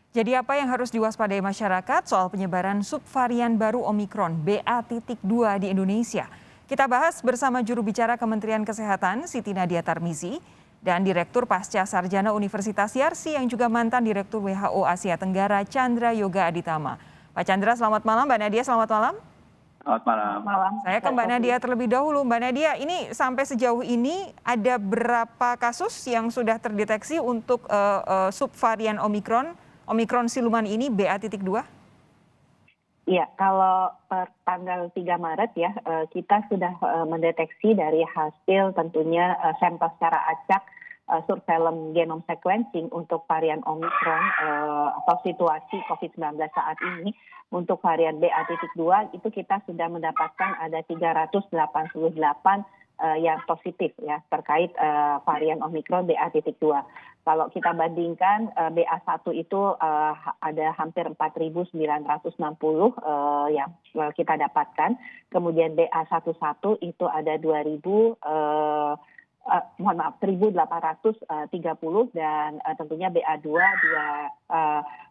Jadi apa yang harus diwaspadai masyarakat soal penyebaran subvarian baru Omikron BA.2 di Indonesia? Kita bahas bersama juru bicara Kementerian Kesehatan Siti Nadia Tarmizi dan Direktur Pasca Sarjana Universitas Yarsi yang juga mantan Direktur WHO Asia Tenggara Chandra Yoga Aditama. Pak Chandra, selamat malam. Mbak Nadia, selamat malam. Selamat malam. Saya ke Mbak Nadia terlebih dahulu. Mbak Nadia, ini sampai sejauh ini ada berapa kasus yang sudah terdeteksi untuk subvarian Omikron siluman ini BA.2? Iya, kalau per tanggal 3 Maret ya, kita sudah mendeteksi dari hasil tentunya sampel secara acak surveillance genome sequencing untuk varian Omicron atau situasi COVID-19 saat ini. Untuk varian BA.2 itu kita sudah mendapatkan ada 388 yang positif ya terkait varian Omicron BA.2. Kalau kita bandingkan BA1 itu ada hampir 4.960 yang kita dapatkan. Kemudian BA11 itu ada 1.830 dan tentunya BA2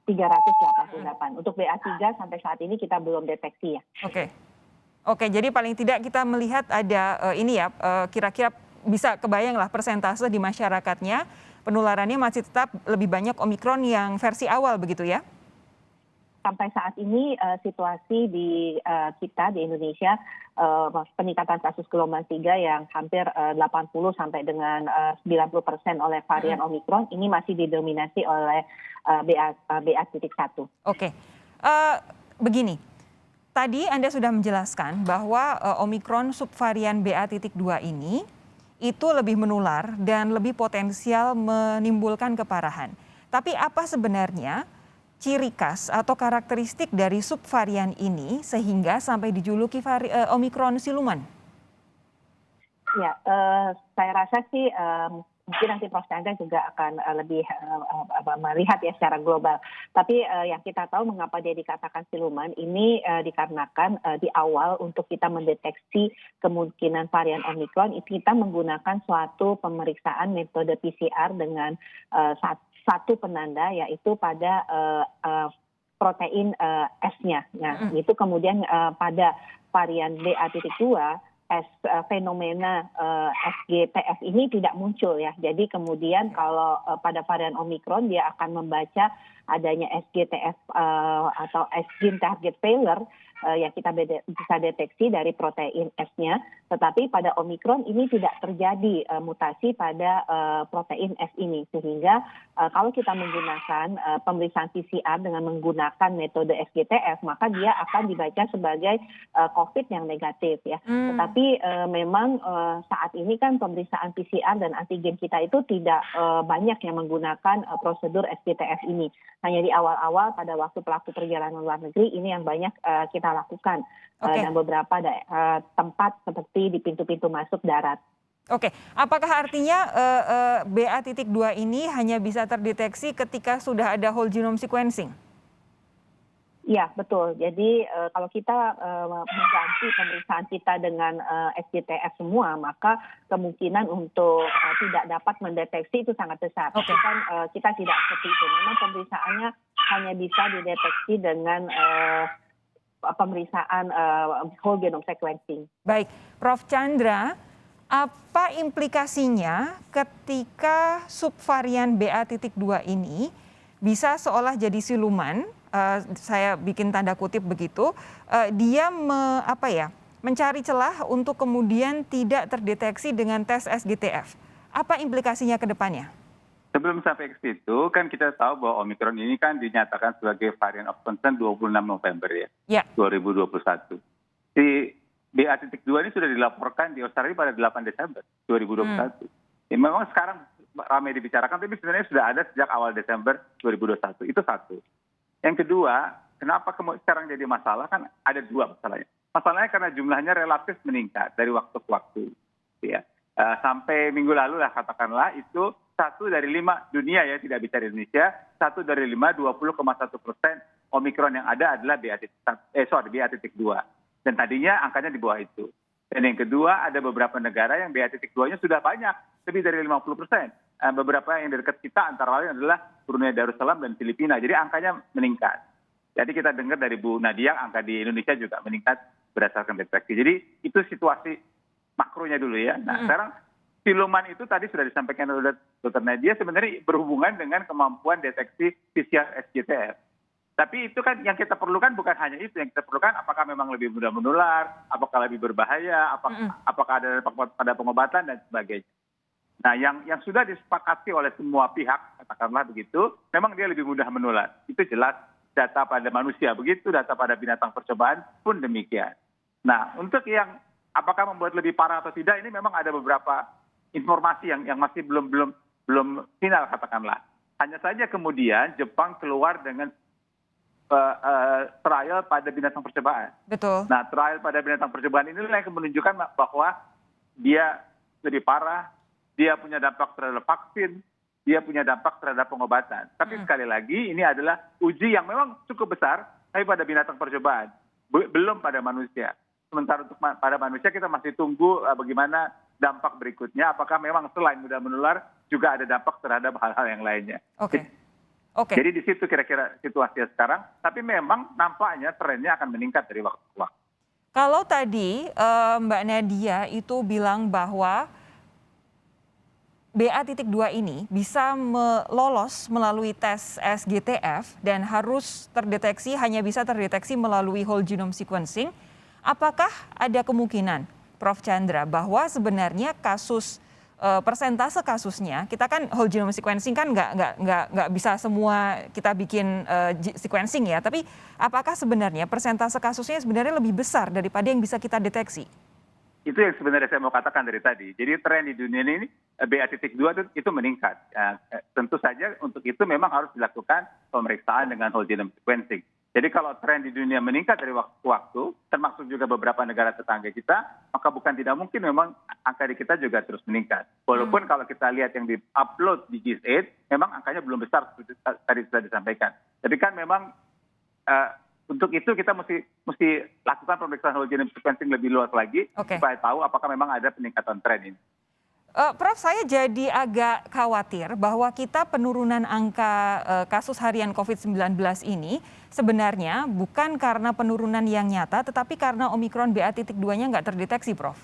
388. Untuk BA3 sampai saat ini kita belum deteksi ya. Oke, jadi paling tidak kita melihat ada kira-kira bisa kebayanglah persentase di masyarakatnya penularannya masih tetap lebih banyak Omikron yang versi awal begitu ya? Sampai saat ini situasi di kita di Indonesia peningkatan kasus gelombang 3 yang hampir 80 sampai dengan 90% oleh varian Omikron ini masih didominasi oleh BA.1. Oke, begini. Tadi Anda sudah menjelaskan bahwa Omikron subvarian BA.2 ini itu lebih menular dan lebih potensial menimbulkan keparahan. Tapi apa sebenarnya ciri khas atau karakteristik dari subvarian ini sehingga sampai dijuluki Omikron siluman? Ya, saya rasa sih mungkin nanti Prof. Chandra juga akan lebih melihat ya secara global. Tapi yang kita tahu mengapa dia dikatakan siluman ini dikarenakan di awal untuk kita mendeteksi kemungkinan varian Omikron itu kita menggunakan suatu pemeriksaan metode PCR dengan satu penanda yaitu pada protein S-nya. Nah, itu kemudian pada varian BA.2 fenomena SGTF ini tidak muncul ya. Jadi kemudian kalau pada varian Omikron dia akan membaca adanya SGTF atau gene target failure yang kita bisa deteksi dari protein S-nya. Tetapi pada Omikron ini tidak terjadi mutasi pada protein S ini. Sehingga kalau kita menggunakan pemeriksaan PCR dengan menggunakan metode SGTF, maka dia akan dibaca sebagai COVID yang negatif ya. Tetapi memang saat ini kan pemeriksaan PCR dan antigen kita itu tidak banyak yang menggunakan prosedur SGTF ini. Hanya di awal-awal pada waktu pelaku perjalanan luar negeri ini yang banyak kita lakukan. Dan beberapa tempat seperti di pintu-pintu masuk darat. Oke, apakah artinya BA.2 ini hanya bisa terdeteksi ketika sudah ada whole genome sequencing? Iya, betul. Jadi kalau kita mengganti pemeriksaan kita dengan SGTF semua, maka kemungkinan untuk tidak dapat mendeteksi itu sangat besar. Tapi kan kita tidak seperti itu. Memang pemeriksaannya hanya bisa dideteksi dengan pemeriksaan whole genome sequencing. Baik, Prof. Chandra, apa implikasinya ketika subvarian BA.2 ini bisa seolah jadi siluman? Saya bikin tanda kutip begitu, dia mencari celah untuk kemudian tidak terdeteksi dengan tes SGTF. Apa implikasinya ke depannya? Sebelum sampai ke situ, kan kita tahu bahwa Omikron ini kan dinyatakan sebagai varian of concern 26 November ya. 2021. Si BA.2 ini sudah dilaporkan di Australia pada 8 Desember 2021. Ya, memang sekarang ramai dibicarakan, tapi sebenarnya sudah ada sejak awal Desember 2021. Itu satu. Yang kedua, kenapa sekarang jadi masalah? Kan ada dua masalahnya. Masalahnya karena jumlahnya relatif meningkat dari waktu ke waktu. Ya. Sampai minggu lalu lah katakanlah itu 1 dari 5 dunia ya, tidak bicara Indonesia, 1 dari 5, 20,1% Omikron yang ada adalah BA.2. Dan tadinya angkanya di bawah itu. Dan yang kedua, ada beberapa negara yang BA.2-nya sudah banyak, lebih dari 50%. beberapa yang dekat kita antara lain adalah Brunei Darussalam dan Filipina. Jadi angkanya meningkat. Jadi kita dengar dari Bu Nadia, angka di Indonesia juga meningkat berdasarkan deteksi. Jadi itu situasi makronya dulu ya. Nah sekarang siluman itu tadi sudah disampaikan oleh Dr. Nadia sebenarnya berhubungan dengan kemampuan deteksi PCR SGTF. Tapi itu kan yang kita perlukan bukan hanya itu, yang kita perlukan apakah memang lebih mudah menular, apakah lebih berbahaya, apakah ada dampak pada pengobatan dan sebagainya. Nah yang sudah disepakati oleh semua pihak, katakanlah begitu, memang dia lebih mudah menular. Itu jelas data pada manusia, begitu data pada binatang percobaan pun demikian. Nah untuk yang apakah membuat lebih parah atau tidak, ini memang ada beberapa informasi yang masih belum final katakanlah. Hanya saja kemudian Jepang keluar dengan trial pada binatang percobaan. Betul. Nah, trial pada binatang percobaan inilah yang menunjukkan bahwa dia lebih parah, dia punya dampak terhadap vaksin, dia punya dampak terhadap pengobatan. Tapi sekali lagi ini adalah uji yang memang cukup besar, tapi pada binatang percobaan, belum pada manusia. Sementara untuk pada manusia kita masih tunggu bagaimana dampak berikutnya, apakah memang selain mudah menular juga ada dampak terhadap hal-hal yang lainnya. Oke. Jadi di situ kira-kira situasinya sekarang, tapi memang nampaknya trennya akan meningkat dari waktu ke waktu. Kalau tadi Mbak Nadia itu bilang bahwa BA.2 ini bisa lolos melalui tes SGTF dan hanya bisa terdeteksi melalui whole genome sequencing. Apakah ada kemungkinan, Prof. Chandra, bahwa sebenarnya persentase kasusnya, kita kan whole genome sequencing kan nggak bisa semua kita bikin sequencing ya, tapi apakah sebenarnya persentase kasusnya sebenarnya lebih besar daripada yang bisa kita deteksi? Itu yang sebenarnya saya mau katakan dari tadi. Jadi tren di dunia ini BA.2 itu meningkat. Tentu saja untuk itu memang harus dilakukan pemeriksaan dengan whole genome sequencing. Jadi kalau tren di dunia meningkat dari waktu ke waktu, termasuk juga beberapa negara tetangga kita, maka bukan tidak mungkin memang angka di kita juga terus meningkat. Walaupun kalau kita lihat yang di-upload di GIS8, memang angkanya belum besar seperti tadi sudah disampaikan. Tapi kan memang untuk itu kita mesti lakukan pemeriksaan whole genome sequencing lebih luas lagi, supaya tahu apakah memang ada peningkatan tren ini. Prof, saya jadi agak khawatir bahwa kita penurunan angka kasus harian COVID-19 ini sebenarnya bukan karena penurunan yang nyata, tetapi karena Omikron BA.2-nya nggak terdeteksi, Prof.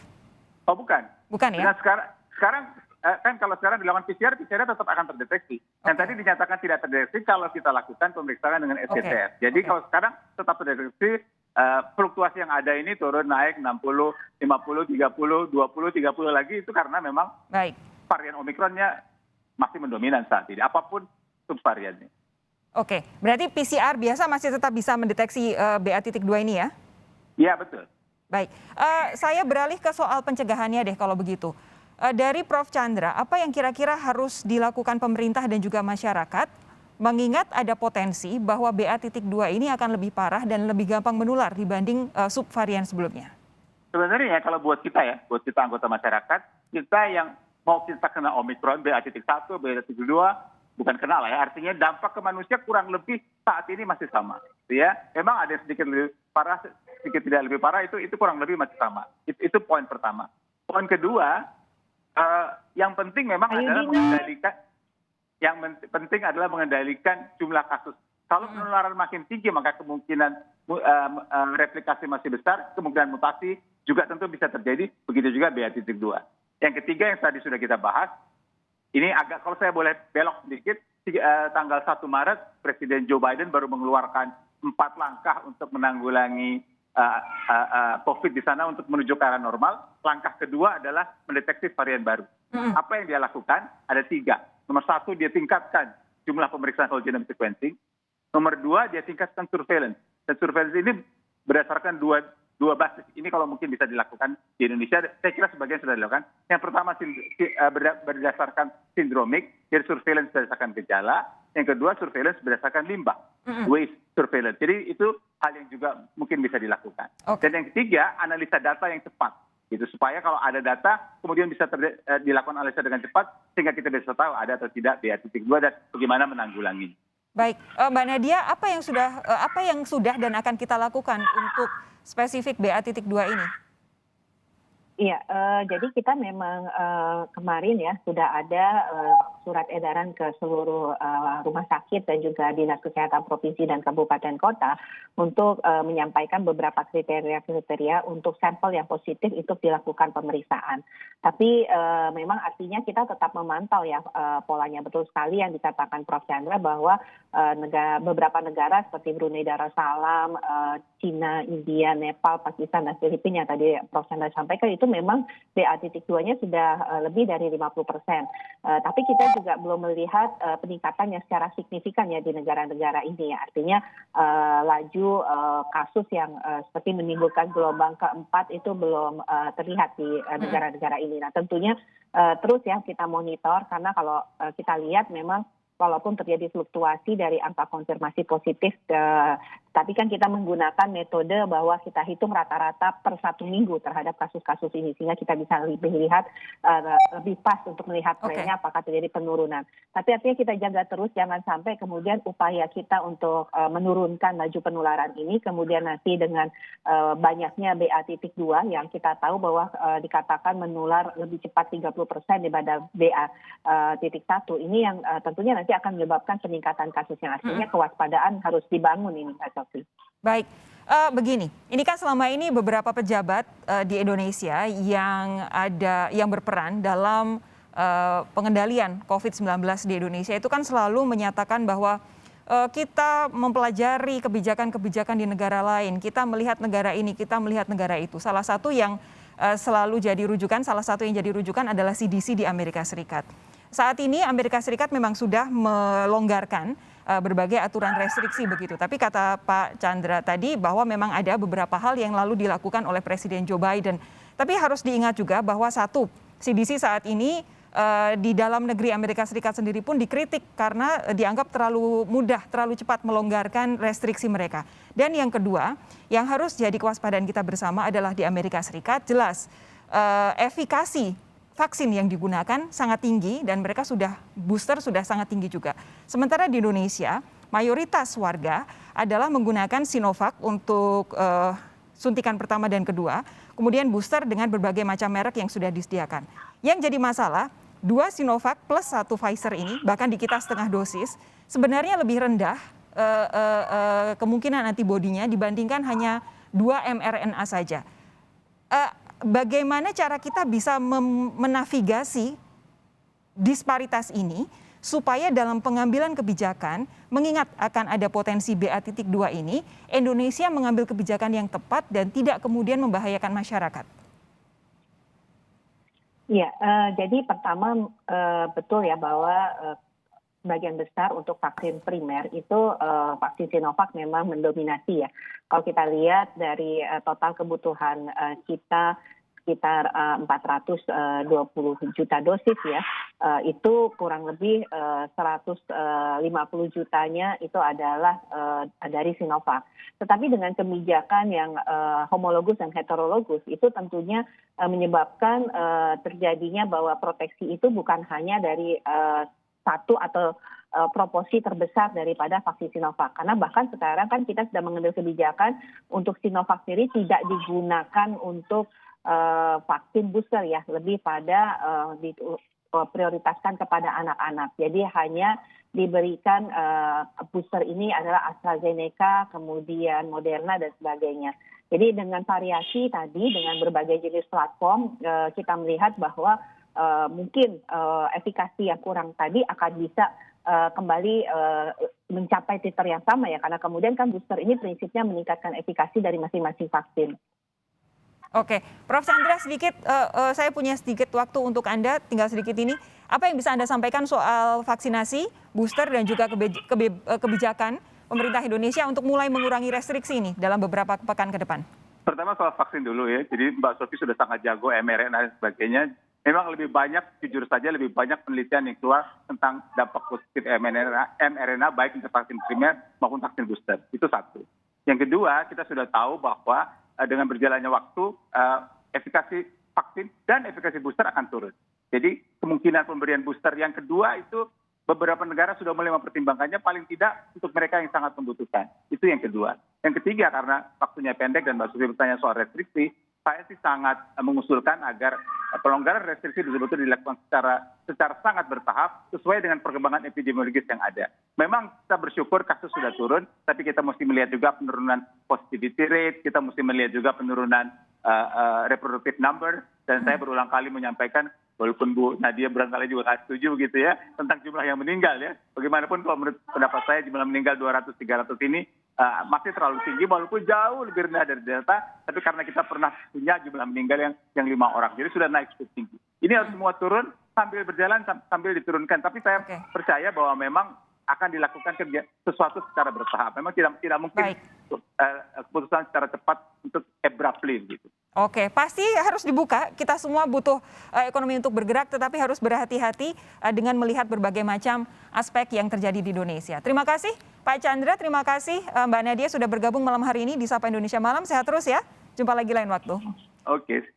Oh bukan. Bukan ya? Nah, sekarang kan kalau sekarang dilakukan PCR tetap akan terdeteksi. Dan tadi dinyatakan tidak terdeteksi kalau kita lakukan pemeriksaan dengan SGTF. Jadi kalau sekarang tetap terdeteksi, fluktuasi yang ada ini turun naik 60, 50, 30, 20, 30 lagi itu karena memang varian Omikronnya masih mendominan saat ini, apapun subvariannya. Oke, berarti PCR biasa masih tetap bisa mendeteksi BA.2 ini ya? Iya, betul. Baik, saya beralih ke soal pencegahannya deh kalau begitu. Dari Prof. Chandra, apa yang kira-kira harus dilakukan pemerintah dan juga masyarakat mengingat ada potensi bahwa BA.2 ini akan lebih parah dan lebih gampang menular dibanding subvarian sebelumnya? Sebenarnya kalau buat kita anggota masyarakat, kita yang mau kita kena Omikron BA.1, BA.2, bukan kena lah ya, artinya dampak ke manusia kurang lebih saat ini masih sama. Ya, memang ada yang sedikit lebih parah, sedikit tidak lebih parah, itu kurang lebih masih sama. Itu poin pertama. Poin kedua, yang penting memang adalah mengendalikan jumlah kasus. Kalau penularan makin tinggi, maka kemungkinan replikasi masih besar, kemungkinan mutasi juga tentu bisa terjadi, begitu juga BA.2. Yang ketiga yang tadi sudah kita bahas, ini agak, kalau saya boleh belok sedikit, tanggal 1 Maret, Presiden Joe Biden baru mengeluarkan 4 langkah untuk menanggulangi COVID di sana untuk menuju ke arah normal. Langkah kedua adalah mendeteksi varian baru. Apa yang dia lakukan? Ada 3. Nomor 1, dia tingkatkan jumlah pemeriksaan whole genome sequencing. Nomor 2, dia tingkatkan surveillance. Dan surveillance ini berdasarkan dua basis. Ini kalau mungkin bisa dilakukan di Indonesia, saya kira sebagian sudah dilakukan. Yang pertama berdasarkan sindromik, jadi surveillance berdasarkan gejala. Yang kedua, surveillance berdasarkan limbah, waste surveillance. Jadi itu hal yang juga mungkin bisa dilakukan. Dan yang ketiga, analisa data yang cepat. Gitu, supaya kalau ada data, kemudian bisa dilakukan analisa dengan cepat, sehingga kita bisa tahu ada atau tidak BA.2 dan bagaimana menanggulangi. Baik, Mbak Nadia, apa yang sudah dan akan kita lakukan untuk spesifik BA.2 ini? Iya, jadi kita memang kemarin ya sudah ada surat edaran ke seluruh rumah sakit dan juga dinas kesehatan provinsi dan kabupaten kota untuk menyampaikan beberapa kriteria-kriteria untuk sampel yang positif itu dilakukan pemeriksaan. Tapi memang artinya kita tetap memantau ya polanya. Betul sekali yang dikatakan Prof. Chandra bahwa beberapa negara seperti Brunei Darussalam, Cina, India, Nepal, Pakistan, dan Filipina yang tadi Prof. Chandra sampaikan itu memang BA.2-nya sudah lebih dari 50%. Tapi kita juga belum melihat peningkatan yang secara signifikan ya di negara-negara ini ya. Artinya laju kasus yang seperti menimbulkan gelombang keempat itu belum terlihat di negara-negara ini. Nah tentunya terus ya kita monitor karena kalau kita lihat memang walaupun terjadi fluktuasi dari angka konfirmasi positif, tapi kan kita menggunakan metode bahwa kita hitung rata-rata per 1 minggu terhadap kasus-kasus ini, sehingga kita bisa lebih pas untuk melihat trennya apakah terjadi penurunan. Tapi artinya kita jaga terus, jangan sampai kemudian upaya kita untuk menurunkan laju penularan ini, kemudian nanti dengan banyaknya BA.2 yang kita tahu bahwa dikatakan menular lebih cepat 30% daripada BA.1, ini yang tentunya nanti akan menyebabkan peningkatan kasusnya. Artinya kewaspadaan harus dibangun ini, Mbak Sofi. Baik, begini, ini kan selama ini beberapa pejabat di Indonesia yang berperan dalam pengendalian COVID-19 di Indonesia itu kan selalu menyatakan bahwa kita mempelajari kebijakan-kebijakan di negara lain, kita melihat negara ini, kita melihat negara itu. Salah satu yang selalu jadi rujukan, salah satu yang jadi rujukan adalah CDC di Amerika Serikat. Saat ini Amerika Serikat memang sudah melonggarkan berbagai aturan restriksi begitu. Tapi kata Pak Chandra tadi bahwa memang ada beberapa hal yang lalu dilakukan oleh Presiden Joe Biden. Tapi harus diingat juga bahwa satu, CDC saat ini di dalam negeri Amerika Serikat sendiri pun dikritik karena dianggap terlalu mudah, terlalu cepat melonggarkan restriksi mereka. Dan yang kedua, yang harus jadi kewaspadaan kita bersama adalah di Amerika Serikat jelas efikasi vaksin yang digunakan sangat tinggi dan mereka booster sudah sangat tinggi juga. Sementara di Indonesia, mayoritas warga adalah menggunakan Sinovac untuk suntikan pertama dan kedua, kemudian booster dengan berbagai macam merek yang sudah disediakan. Yang jadi masalah, 2 Sinovac plus 1 Pfizer ini, bahkan di kita setengah dosis, sebenarnya lebih rendah kemungkinan antibodinya dibandingkan hanya 2 mRNA saja. Bagaimana cara kita bisa menavigasi disparitas ini supaya dalam pengambilan kebijakan, mengingat akan ada potensi BA.2 ini, Indonesia mengambil kebijakan yang tepat dan tidak kemudian membahayakan masyarakat? Ya, jadi pertama betul ya bahwa bagian besar untuk vaksin primer itu vaksin Sinovac memang mendominasi ya. Kalau kita lihat dari total kebutuhan kita sekitar 420 juta dosis ya, itu kurang lebih 150 jutanya itu adalah dari Sinovac. Tetapi dengan kebijakan yang homologus dan heterologus itu tentunya menyebabkan terjadinya bahwa proteksi itu bukan hanya dari satu atau proporsi terbesar daripada vaksin Sinovac. Karena bahkan sekarang kan kita sudah mengambil kebijakan untuk Sinovac sendiri tidak digunakan untuk vaksin booster ya, lebih pada prioritaskan kepada anak-anak. Jadi hanya diberikan booster ini adalah AstraZeneca, kemudian Moderna dan sebagainya. Jadi dengan variasi tadi, dengan berbagai jenis platform, kita melihat bahwa mungkin efikasi yang kurang tadi akan bisa kembali mencapai titik yang sama ya, karena kemudian kan booster ini prinsipnya meningkatkan efikasi dari masing-masing vaksin. Oke, Prof. Chandra sedikit, saya punya sedikit waktu untuk Anda, tinggal sedikit ini. Apa yang bisa Anda sampaikan soal vaksinasi, booster dan juga kebijakan pemerintah Indonesia untuk mulai mengurangi restriksi ini dalam beberapa pekan ke depan? Pertama soal vaksin dulu ya, jadi Mbak Sofi sudah sangat jago mRNA dan sebagainya. Memang lebih banyak, jujur saja lebih banyak penelitian yang keluar tentang dampak positif mRNA baik untuk vaksin primer maupun vaksin booster. Itu satu. Yang kedua, kita sudah tahu bahwa dengan berjalannya waktu, efikasi vaksin dan efikasi booster akan turun. Jadi kemungkinan pemberian booster yang kedua itu beberapa negara sudah mulai mempertimbangkannya paling tidak untuk mereka yang sangat membutuhkan. Itu yang kedua. Yang ketiga, karena waktunya pendek dan Mbak Sufi bertanya soal restriksi, saya sih sangat mengusulkan agar pelonggaran restriksi betul-betul dilakukan secara sangat bertahap sesuai dengan perkembangan epidemiologis yang ada. Memang kita bersyukur kasus sudah turun, tapi kita mesti melihat juga penurunan positivity rate, kita mesti melihat juga penurunan reproductive number, dan saya berulang kali menyampaikan, walaupun Bu Nadia barangkali juga nggak setuju gitu ya, tentang jumlah yang meninggal ya. Bagaimanapun kalau menurut pendapat saya jumlah meninggal 200-300 ini masih terlalu tinggi, walaupun jauh lebih rendah dari Delta, tapi karena kita pernah punya jumlah meninggal yang 5 orang, jadi sudah naik cukup tinggi. Ini harus semua turun sambil berjalan, sambil diturunkan. Tapi saya percaya bahwa memang akan dilakukan sesuatu secara bertahap. Memang tidak mungkin keputusan secara cepat untuk abruptly gitu. Oke, pasti harus dibuka. Kita semua butuh ekonomi untuk bergerak, tetapi harus berhati-hati dengan melihat berbagai macam aspek yang terjadi di Indonesia. Terima kasih Pak Chandra, terima kasih Mbak Nadia sudah bergabung malam hari ini di Sapa Indonesia Malam. Sehat terus ya. Jumpa lagi lain waktu. Oke.